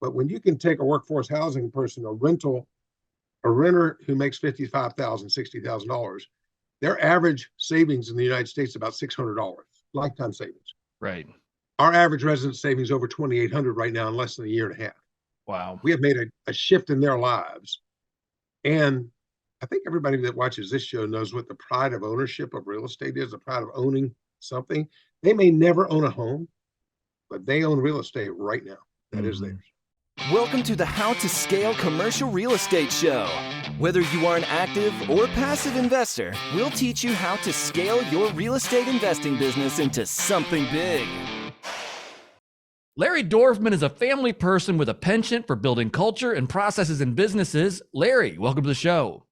But when you can take a workforce housing person, a renter who makes $55,000, $60,000, their average savings in the United States is about $600, lifetime savings. Right. Our average resident savings over 2,800 right now in less than a year and a half. Wow. We have made a shift in their lives. And I think everybody that watches this show knows what the pride of ownership of real estate is, the pride of owning something. They may never own a home, but they own real estate right now. That is theirs. Welcome to the How to Scale Commercial Real Estate Show. Whether you are an active or passive investor, we'll teach you how to scale your real estate investing business into something big. Larry Dorfman is a family person with a penchant for building culture and processes in businesses. Larry, welcome to the show.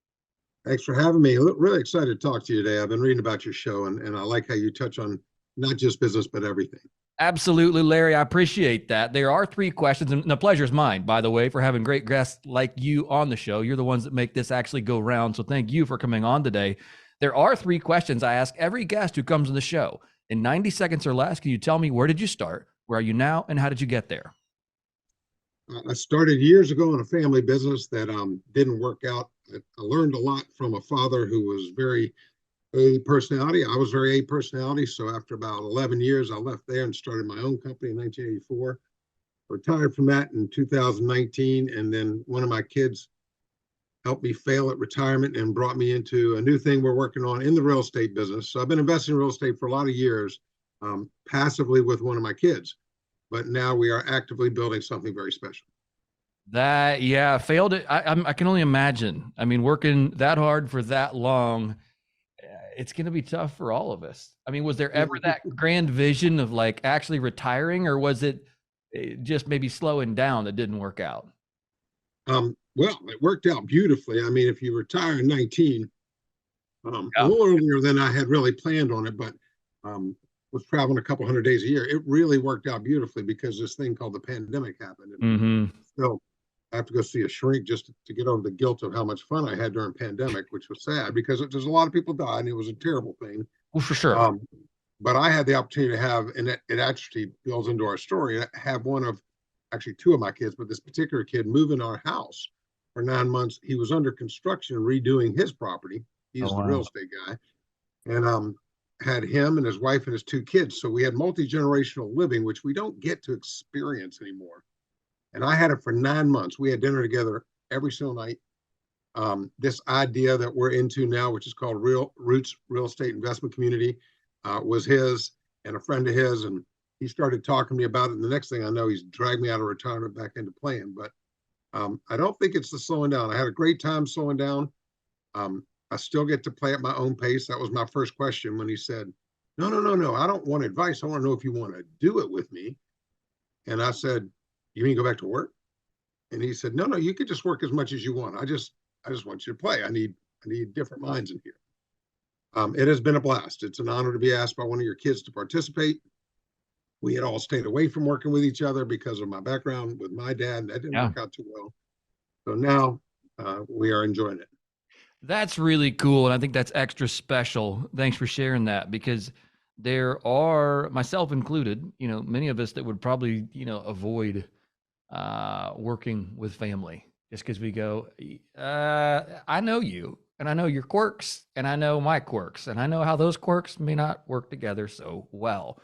Thanks for having me. Really excited to talk to you today. I've been reading about your show, and I like how you touch on not just business, but everything. Absolutely, Larry. I appreciate that. There are 3 questions, and the pleasure is mine, by the way, for having great guests like you on the show. You're the ones that make this actually go round, so thank you for coming on today. There are 3 questions I ask every guest who comes on the show. In 90 seconds or less, can you tell me, where did you start, where are you now, and how did you get there? I started years ago in a family business that didn't work out. I learned a lot from a father who was very A personality. I was very A personality. So after about 11 years, I left there and started my own company in 1984. Retired from that in 2019. And then one of my kids helped me fail at retirement and brought me into a new thing we're working on in the real estate business. So I've been investing in real estate for a lot of years, passively with one of my kids. But now we are actively building something very special. Failed it. I can only imagine. I mean, working that hard for that long, it's going to be tough for all of us. I mean, was there ever that grand vision of like actually retiring, or was it just maybe slowing down that didn't work out? Well, it worked out beautifully. I mean, if you retire in 19, a little earlier than I had really planned on it, but was traveling a couple hundred days a year. It really worked out beautifully because this thing called the pandemic happened. And so I have to go see a shrink just to get over the guilt of how much fun I had during pandemic, which was sad because there's a lot of people died and it was a terrible thing. Well, for sure. But I had the opportunity to have, and it actually builds into our story, have one of, actually 2 of my kids, but this particular kid move in our house for 9 months. He was under construction redoing his property. He's the real estate guy. And had him and his wife and his 2 kids. So we had multi-generational living, which we don't get to experience anymore. And I had it for 9 months. We had dinner together every single night. This idea that we're into now, which is called Roots Real Estate Investment Community, was his and a friend of his. And he started talking to me about it. And the next thing I know, he's dragged me out of retirement back into playing. But I don't think it's the slowing down. I had a great time slowing down. I still get to play at my own pace. That was my first question when he said, no, I don't want advice. I want to know if you want to do it with me. And I said, you mean go back to work? And he said, no, you could just work as much as you want. I just want you to play. I need different minds in here. It has been a blast. It's an honor to be asked by one of your kids to participate. We had all stayed away from working with each other because of my background with my dad. That didn't work out too well. So now we are enjoying it. That's really cool. And I think that's extra special. Thanks for sharing that, because there are, myself included, many of us that would probably, avoid working with family just because we go, I know you and I know your quirks and I know my quirks and I know how those quirks may not work together so well.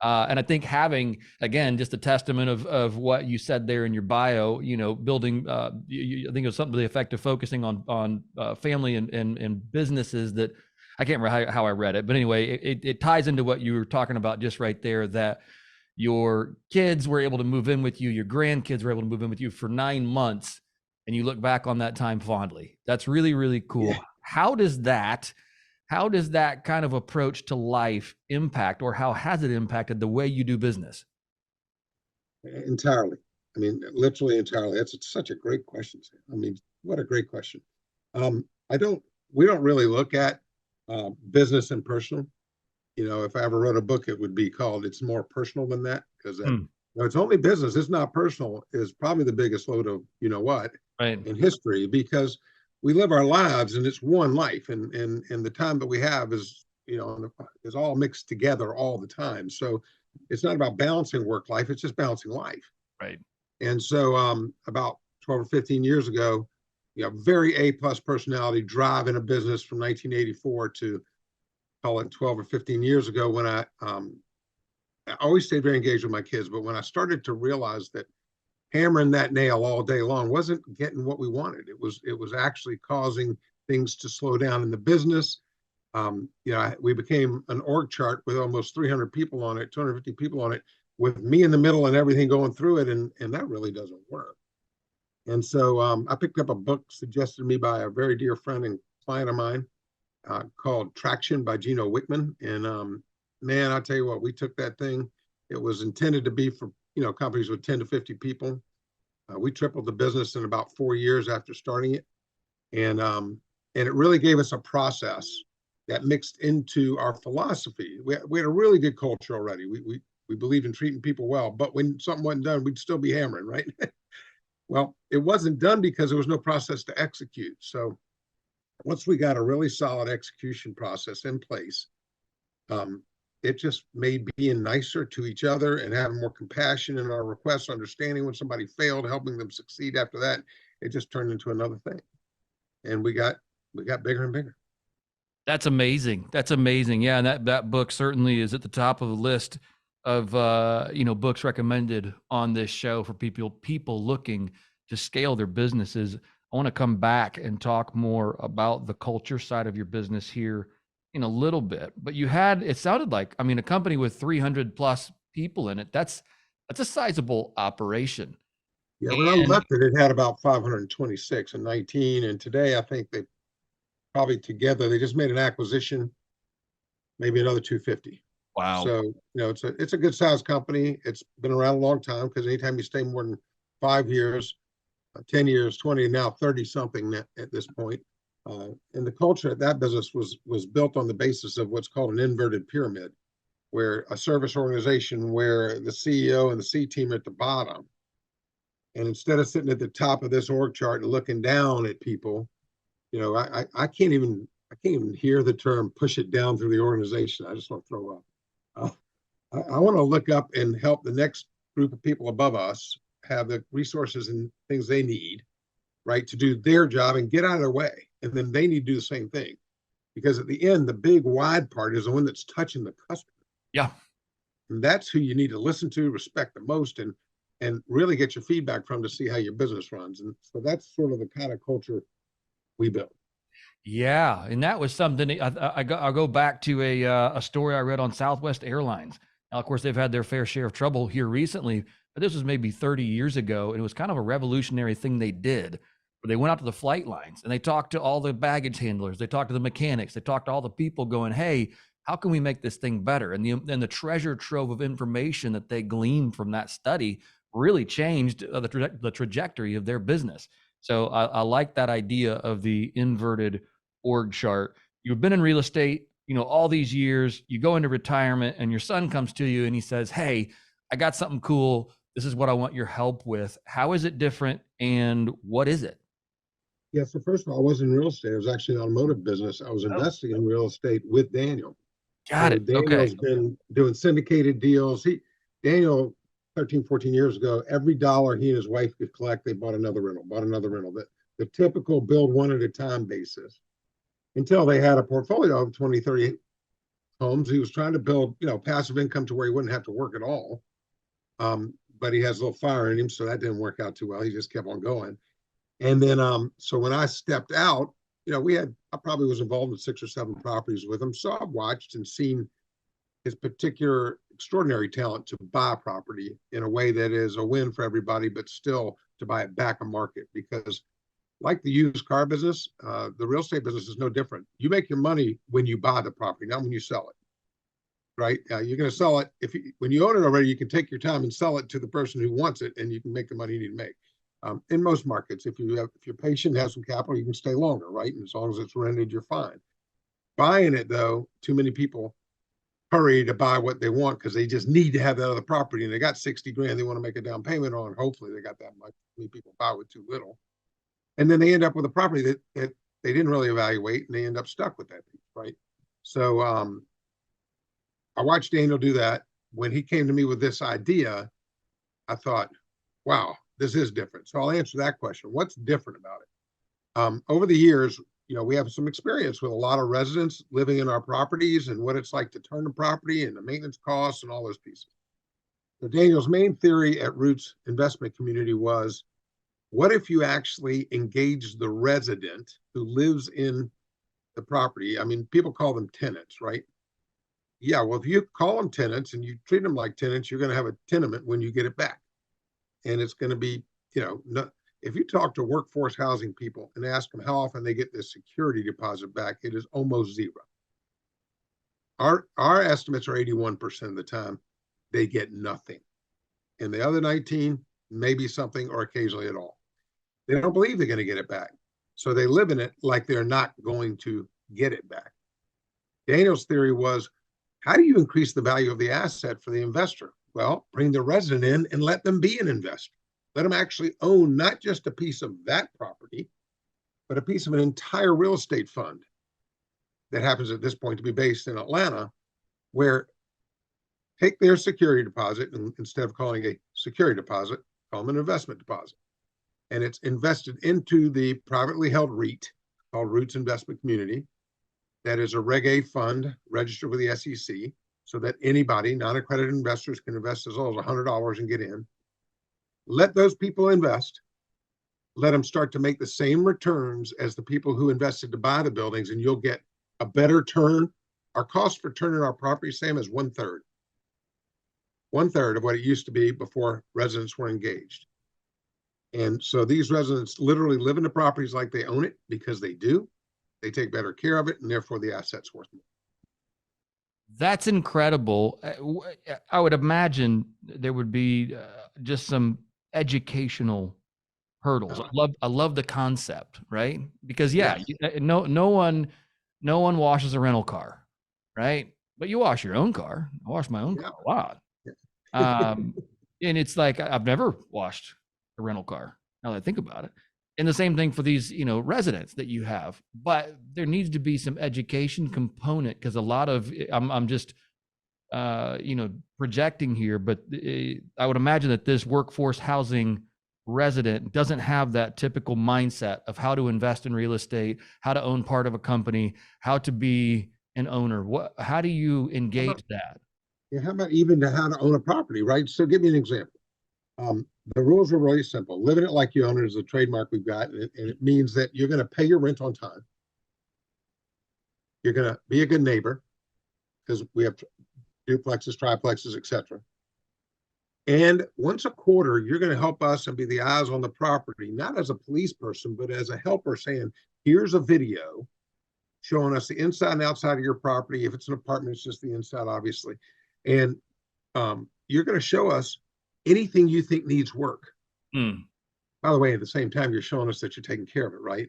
And I think having, again, just a testament of what you said there in your bio, building, I think it was something to the effect of focusing on family and businesses that, I can't remember how I read it, but anyway, it ties into what you were talking about just right there, that your kids were able to move in with you, your grandkids were able to move in with you for 9 months, and you look back on that time fondly. That's really, really cool. Yeah. How does that kind of approach to life impact, or how has it impacted the way you do business? Entirely. I mean, literally entirely. That's such a great question, Sam. I mean, what a great question. We don't really look at business and personal. If I ever wrote a book, it would be called It's More Personal Than That, because it's only business. It's not personal is probably the biggest load of, in history, because we live our lives and it's one life, and the time that we have is all mixed together all the time. So it's not about balancing work life, it's just balancing life. Right. And so about 12 or 15 years ago, very A-plus personality, drive in a business from 1984 to call it 12 or 15 years ago, when I always stayed very engaged with my kids. But when I started to realize that hammering that nail all day long wasn't getting what we wanted, it was actually causing things to slow down in the business. We became an org chart with almost 300 people on it, 250 people on it, with me in the middle and everything going through it. And that really doesn't work. And so I picked up a book suggested to me by a very dear friend and client of mine called Traction by Gino Wickman. And man, I'll tell you what, we took that thing. It was intended to be for, companies with 10 to 50 people. We tripled the business in about 4 years after starting it. And it really gave us a process that mixed into our philosophy. We had a really good culture already. We believed in treating people well, but when something wasn't done, we'd still be hammering, right? Well, it wasn't done because there was no process to execute. So once we got a really solid execution process in place, it just made being nicer to each other and having more compassion in our requests, understanding when somebody failed, helping them succeed after that. It just turned into another thing. And we got bigger and bigger. That's amazing. That's amazing. Yeah, and that book certainly is at the top of the list of books recommended on this show for people looking to scale their businesses. I want to come back and talk more about the culture side of your business here in a little bit. But it sounded like, a company with 300 plus people in it. That's a sizable operation. Yeah, when I left it had about 526 and 19, and today I think they probably together they just made an acquisition, maybe another 250. Wow. So it's a good sized company. It's been around a long time, because anytime you stay more than 5 years, 10 years, 20, now 30 something at this point. And the culture at that business was built on the basis of what's called an inverted pyramid, where a service organization where the CEO and the C team are at the bottom. And instead of sitting at the top of this org chart and looking down at people, I can't even hear the term push it down through the organization. I just want to throw up. I want to look up and help the next group of people above us have the resources and things they need, right, to do their job and get out of their way. And then they need to do the same thing. Because at the end, the big wide part is the one that's touching the customer. Yeah. And that's who you need to listen to, respect the most, and really get your feedback from to see how your business runs. And so that's sort of the kind of culture we built. Yeah, and that was something I'll go back to a story I read on Southwest Airlines. Now, of course, they've had their fair share of trouble here recently, but this was maybe 30 years ago, and it was kind of a revolutionary thing they did, where they went out to the flight lines and they talked to all the baggage handlers, they talked to the mechanics, they talked to all the people going, hey, how can we make this thing better? And the treasure trove of information that they gleaned from that study really changed the trajectory of their business. So I like that idea of the inverted org chart. You've been in real estate, all these years, you go into retirement and your son comes to you and he says, hey, I got something cool. This is what I want your help with. How is it different and what is it? Yeah, so first of all, I wasn't in real estate. I was actually in automotive business. I was investing in real estate with Daniel. Got it. Daniel's been doing syndicated deals. Daniel, 13, 14 years ago, every dollar he and his wife could collect, they bought another rental. The typical build one at a time basis, until they had a portfolio of 20, 30 homes. He was trying to build, passive income to where he wouldn't have to work at all. But he has a little fire in him, so that didn't work out too well. He just kept on going. And then, so when I stepped out, I probably was involved in 6 or 7 properties with him. So I've watched and seen his particular extraordinary talent to buy property in a way that is a win for everybody, but still to buy it back a market. Because like the used car business, the real estate business is no different. You make your money when you buy the property, not when you sell it. Right? You're going to sell it when you own it already. You can take your time and sell it to the person who wants it, and you can make the money you need to make. In most markets, if you're patient, have some capital, you can stay longer, right? And as long as it's rented, you're fine. Buying it, though, too many people hurry to buy what they want because they just need to have that other property, and they got 60 grand they want to make a down payment on. Hopefully, they got that much. Many people buy with too little, and then they end up with a property that they didn't really evaluate, and they end up stuck with that piece, right? So I watched Daniel do that. When he came to me with this idea, I thought, wow, this is different. So I'll answer that question. What's different about it? Over the years, we have some experience with a lot of residents living in our properties and what it's like to turn the property and the maintenance costs and all those pieces. So Daniel's main theory at Roots Investment Community was, what if you actually engage the resident who lives in the property? I mean, people call them tenants, right? Yeah, well, if you call them tenants and you treat them like tenants, you're going to have a tenement when you get it back. And it's going to be, if you talk to workforce housing people and ask them how often they get this security deposit back, it is almost zero. Our estimates are 81% of the time they get nothing. And the other 19, maybe something or occasionally at all. They don't believe they're going to get it back. So they live in it like they're not going to get it back. Daniel's theory was, how do you increase the value of the asset for the investor? Well, bring the resident in and let them be an investor. Let them actually own not just a piece of that property, but a piece of an entire real estate fund that happens at this point to be based in Atlanta, where take their security deposit, and instead of calling a security deposit, call them an investment deposit. And it's invested into the privately held REIT called Roots Investment Community. That is a Reg A fund registered with the SEC, so that anybody, non-accredited investors, can invest as low as $100 and get in. Let those people invest. Let them start to make the same returns as the people who invested to buy the buildings, and you'll get a better turn. Our cost for turning our property, Sam, is 1/3. 1/3 of what it used to be before residents were engaged. And so these residents literally live in the properties like they own it because they do. They take better care of it, and therefore the asset's worth more. That's incredible. I would imagine there would be just some educational hurdles. I love the concept, right? Because yes. No one washes a rental car, right? But you wash your own car. I wash my own car a lot. And it's like, I've never washed a rental car, now that I think about it. And the same thing for these, residents that you have, but there needs to be some education component, because a lot of, I'm just, projecting here, but I would imagine that this workforce housing resident doesn't have that typical mindset of how to invest in real estate, how to own part of a company, how to be an owner. How do you engage that? Yeah, how about even how to own a property, right? So give me an example. The rules are really simple. Living it like you own it is a trademark we've got, and it means that you're going to pay your rent on time. You're going to be a good neighbor, because we have duplexes, triplexes, etc. And once a quarter, you're going to help us and be the eyes on the property, not as a police person, but as a helper, saying, here's a video showing us the inside and outside of your property. If it's an apartment, it's just the inside, obviously. And you're going to show us anything you think needs work. By the way, at the same time, you're showing us that you're taking care of it, right?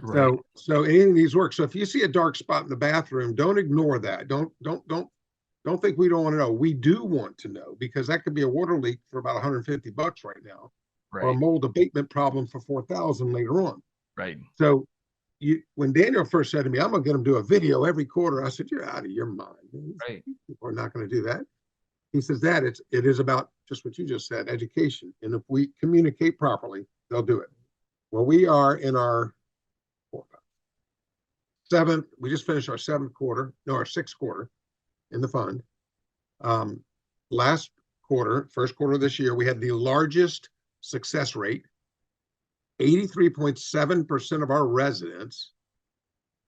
Right. So anything needs work. So if you see a dark spot in the bathroom, don't ignore that. Don't think we don't want to know. We do want to know, because that could be a water leak for about $150 right now, right, or a mold abatement problem for $4,000 later on. Right. So when Daniel first said to me, I'm going to get him to do a video every quarter, I said, you're out of your mind. Right. People are not going to do that. He says that it is about just what you just said, education. And if we communicate properly, they'll do it. Well, we are in our seventh, we just finished our our sixth quarter in the fund. Last quarter, first quarter of this year, we had the largest success rate. 83.7% of our residents,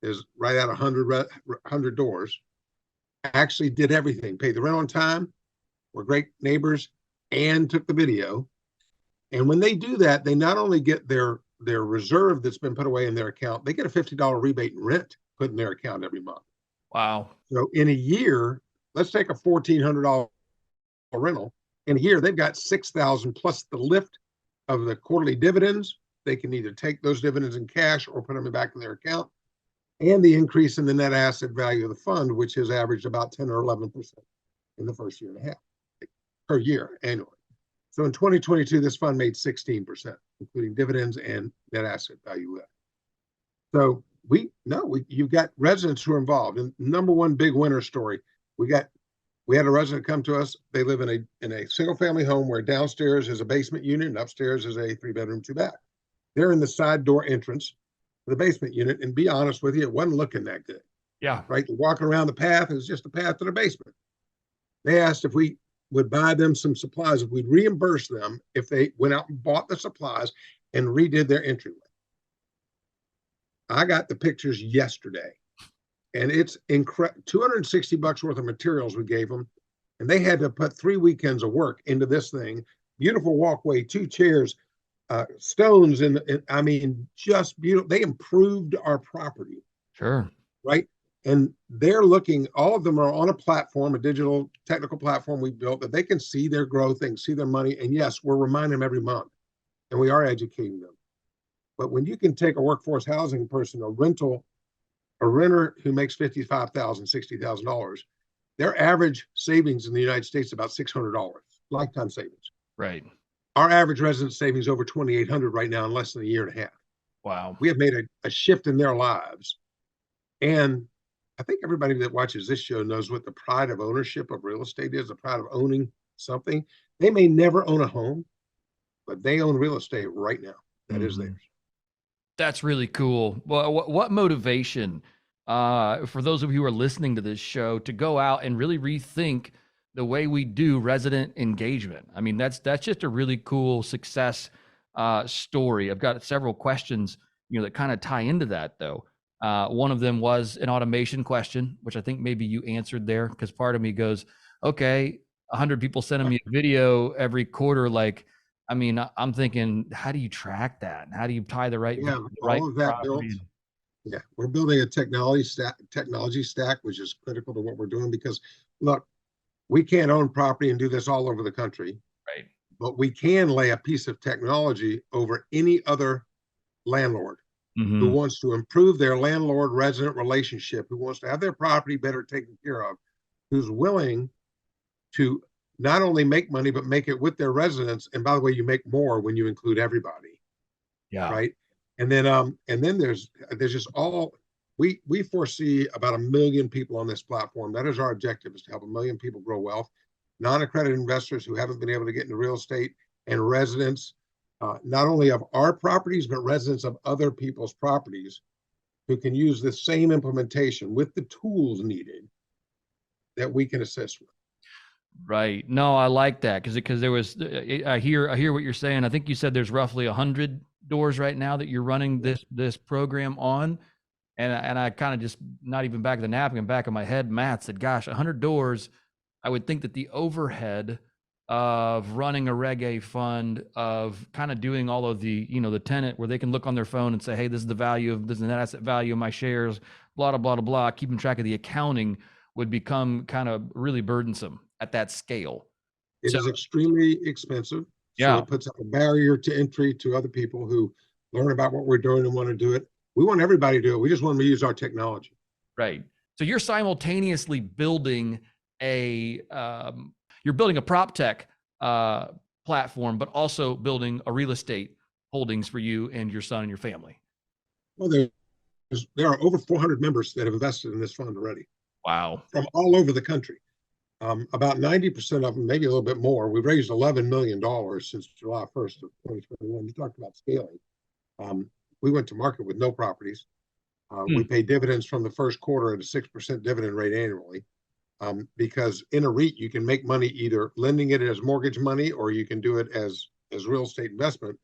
is right at 100 doors, actually did everything, paid the rent on time, were great neighbors, and took the video. And when they do that, they not only get their reserve that's been put away in their account, they get a $50 rebate in rent put in their account every month. Wow. So in a year, let's take a $1,400 rental. In a year, they've got $6,000 plus the lift of the quarterly dividends. They can either take those dividends in cash or put them back in their account, and the increase in the net asset value of the fund, which has averaged about 10 or 11% in the first year and a half per year annually. So in 2022, this fund made 16%, including dividends and net asset value lift. So you've got residents who are involved. And number one big winner story, we got We had a resident come to us. They live in a single family home where downstairs is a basement unit and upstairs is a 3-bedroom, 2-bath. They're in the side door entrance to the basement unit. And be honest with you, it wasn't looking that good. Yeah. Right. They're walking around the path. It was just a path to the basement. They asked if we would buy them some supplies, if we'd reimburse them if they went out and bought the supplies and redid their entryway. I got the pictures yesterday, and it's incredible. $260 worth of materials we gave them, and they had to put 3 weekends of work into this thing. Beautiful walkway, 2 chairs, stones, I mean, just beautiful. They improved our property. Sure. Right. And they're looking, all of them are on a platform, a digital technical platform we built that they can see their growth, they can see their money. And yes, we're reminding them every month, and we are educating them. But when you can take a workforce housing person, a renter who makes $55,000, $60,000, their average savings in the United States is about $600, lifetime savings. Right. Our average resident savings over $2,800 right now in less than a year and a half. Wow. We have made a shift in their lives. And I think everybody that watches this show knows what the pride of ownership of real estate is, the pride of owning something. They may never own a home, but they own real estate right now. That is theirs. That's really cool. Well, what motivation for those of you who are listening to this show to go out and really rethink the way we do resident engagement? I mean, that's just a really cool success story. I've got several questions, that kind of tie into that, though. One of them was an automation question, which I think maybe you answered there, because part of me goes, okay, 100 people sending me a video every quarter. Like, I mean, I'm thinking, how do you track that? How do you tie the right? Yeah, all of that built. Yeah, we're building a technology stack, which is critical to what we're doing, because look, we can't own property and do this all over the country, right? But we can lay a piece of technology over any other landlord who wants to improve their landlord-resident relationship, who wants to have their property better taken care of, who's willing to not only make money, but make it with their residents. And by the way, you make more when you include everybody. Yeah. Right. And then there's just we foresee about 1 million people on this platform. That is our objective, is to help 1 million people grow wealth, non-accredited investors who haven't been able to get into real estate, and residents, not only of our properties, but residents of other people's properties, who can use the same implementation with the tools needed that we can assist with. Right. No, I like that, because there was, I hear what you're saying. I think you said there's roughly 100 doors right now that you're running this program on. And I kind of just, not even back of the napkin, back of my head, math said, gosh, 100 doors. I would think that the overhead of running a Reg A fund, of kind of doing all of the, the tenant where they can look on their phone and say, hey, this is the value of this, and net asset value of my shares, blah, blah, blah, blah, keeping track of the accounting would become kind of really burdensome at that scale. It is extremely expensive. Yeah. So it puts up a barrier to entry to other people who learn about what we're doing and want to do it. We want everybody to do it. We just want them to use our technology. Right. So you're simultaneously building you're building a prop tech platform, but also building a real estate holdings for you and your son and your family. Well, there are over 400 members that have invested in this fund already. Wow. From all over the country. About 90% of them, maybe a little bit more. We've raised $11 million since July 1st of 2021. You talked about scaling. We went to market with no properties. We pay dividends from the first quarter at a 6% dividend rate annually. Because in a REIT, you can make money either lending it as mortgage money, or you can do it as real estate investment.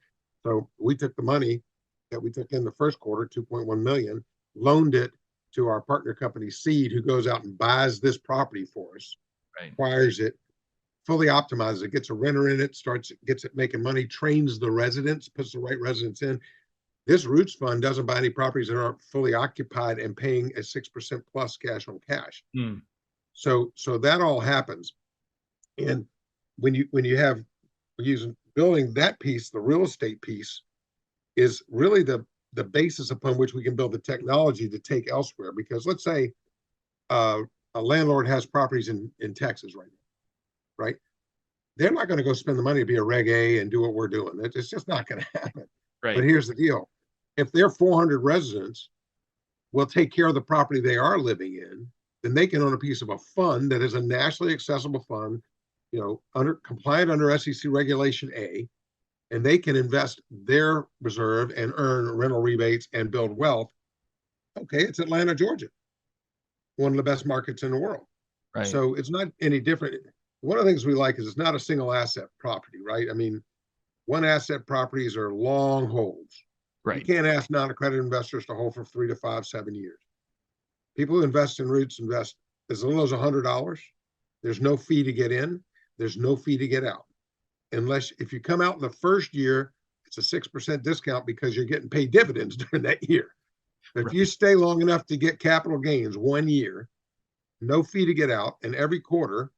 So we took the money that we took in the first quarter, 2.1 million, loaned it to our partner company Seed, who goes out and buys this property for us, acquires it, fully optimizes it, gets a renter in it, gets it making money, trains the residents, puts the right residents in. This Roots Fund doesn't buy any properties that aren't fully occupied and paying a 6% plus cash on cash. So that all happens. And when you have building that piece, the real estate piece is really the basis upon which we can build the technology to take elsewhere. Because let's say a landlord has properties in Texas right now, right? They're not going to go spend the money to be a Reg A and do what we're doing. It's just not going to happen. Right. But here's the deal. If their 400 residents will take care of the property they are living in, then they can own a piece of a fund that is a nationally accessible fund, compliant under SEC Regulation A, and they can invest their reserve and earn rental rebates and build wealth. Okay, it's Atlanta, Georgia, one of the best markets in the world. Right. So it's not any different. One of the things we like is it's not a single asset property, right? I mean, one asset properties are long holds. Right. You can't ask non-accredited investors to hold for 3 to 5, 7 years. People who invest in REITs invest as little as $100. There's no fee to get in. There's no fee to get out. Unless if you come out in the first year, it's a 6% discount because you're getting paid dividends during that year. But if you stay long enough to get capital gains 1 year, no fee to get out, and every quarter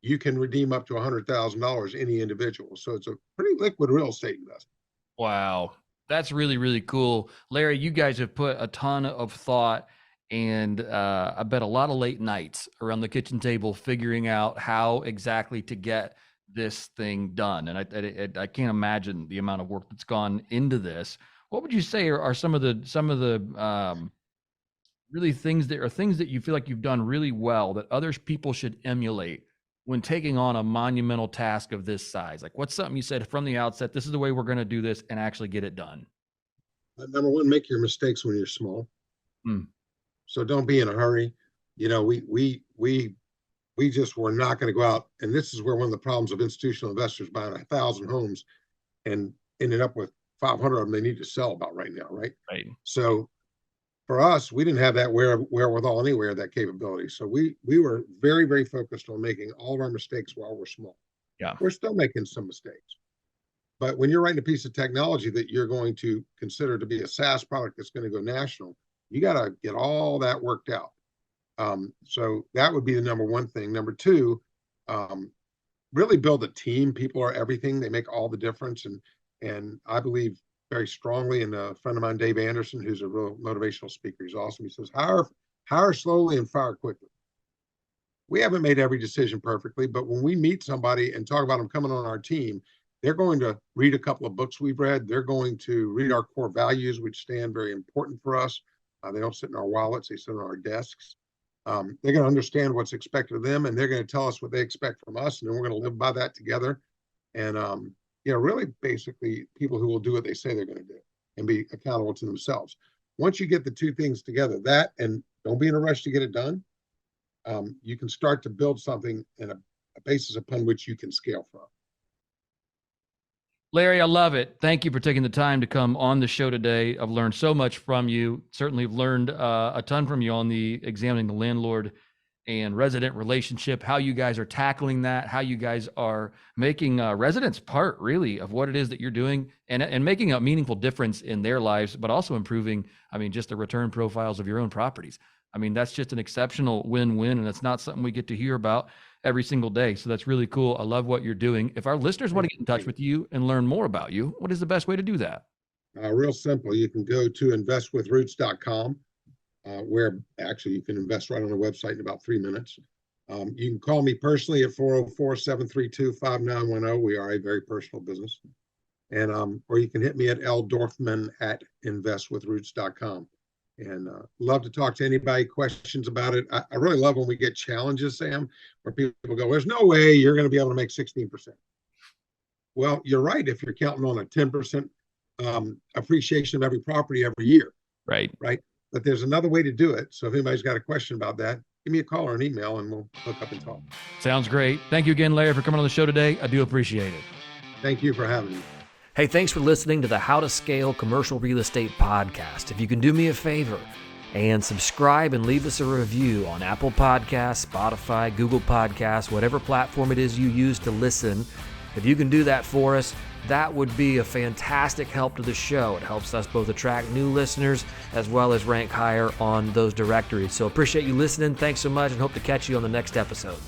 you can redeem up to $100,000 any individual. So it's a pretty liquid real estate investment. Wow. That's really, really cool. Larry, you guys have put a ton of thought and I bet a lot of late nights around the kitchen table figuring out how exactly to get this thing done. And I can't imagine the amount of work that's gone into this. What would you say are some of the really things that you feel like you've done really well that others people should emulate when taking on a monumental task of this size? Like, what's something you said from the outset, this is the way we're going to do this and actually get it done? Number one, make your mistakes when you're small. So don't be in a hurry. We just were not going to go out. And this is where one of the problems of institutional investors buying 1,000 homes and ended up with 500 of them they need to sell about right now, right? Right. So for us, we didn't have that wherewithal anywhere, that capability. So we were very, very focused on making all of our mistakes while we're small. Yeah. We're still making some mistakes. But when you're writing a piece of technology that you're going to consider to be a SaaS product that's going to go national, you got to get all that worked out. So that would be the number one thing. Number two, really build a team. People are everything. They make all the difference. And I believe very strongly in a friend of mine, Dave Anderson, who's a real motivational speaker. He's awesome. He says, hire slowly and fire quickly. We haven't made every decision perfectly, but when we meet somebody and talk about them coming on our team, they're going to read a couple of books we've read. They're going to read our core values, which stand very important for us. They don't sit in our wallets. They sit on our desks. They're going to understand what's expected of them, and they're going to tell us what they expect from us, and then we're going to live by that together. And, really basically people who will do what they say they're going to do and be accountable to themselves. Once you get the two things together, that and don't be in a rush to get it done, you can start to build something in a basis upon which you can scale from. Larry, I love it. Thank you for taking the time to come on the show today. I've learned so much from you. Certainly learned a ton from you on the examining the landlord and resident relationship, how you guys are tackling that, how you guys are making residents part really of what it is that you're doing and making a meaningful difference in their lives, but also improving, just the return profiles of your own properties. That's just an exceptional win-win, and it's not something we get to hear about every single day. So that's really cool. I love what you're doing. If our listeners want to get in touch with you and learn more about you, what is the best way to do that? Real simple. You can go to investwithroots.com, where actually you can invest right on the website in about 3 minutes. You can call me personally at 404-732-5910. We are a very personal business. And or you can hit me at ldorfman@investwithroots.com. And love to talk to anybody, questions about it. I really love when we get challenges, Sam, where people go, there's no way you're going to be able to make 16%. Well, you're right if you're counting on a 10% appreciation of every property every year. Right. But there's another way to do it. So if anybody's got a question about that, give me a call or an email and we'll hook up and talk. Sounds great. Thank you again, Larry, for coming on the show today. I do appreciate it. Thank you for having me. Hey, thanks for listening to the How to Scale Commercial Real Estate podcast. If you can do me a favor and subscribe and leave us a review on Apple Podcasts, Spotify, Google Podcasts, whatever platform it is you use to listen, if you can do that for us, that would be a fantastic help to the show. It helps us both attract new listeners as well as rank higher on those directories. So appreciate you listening. Thanks so much and hope to catch you on the next episode.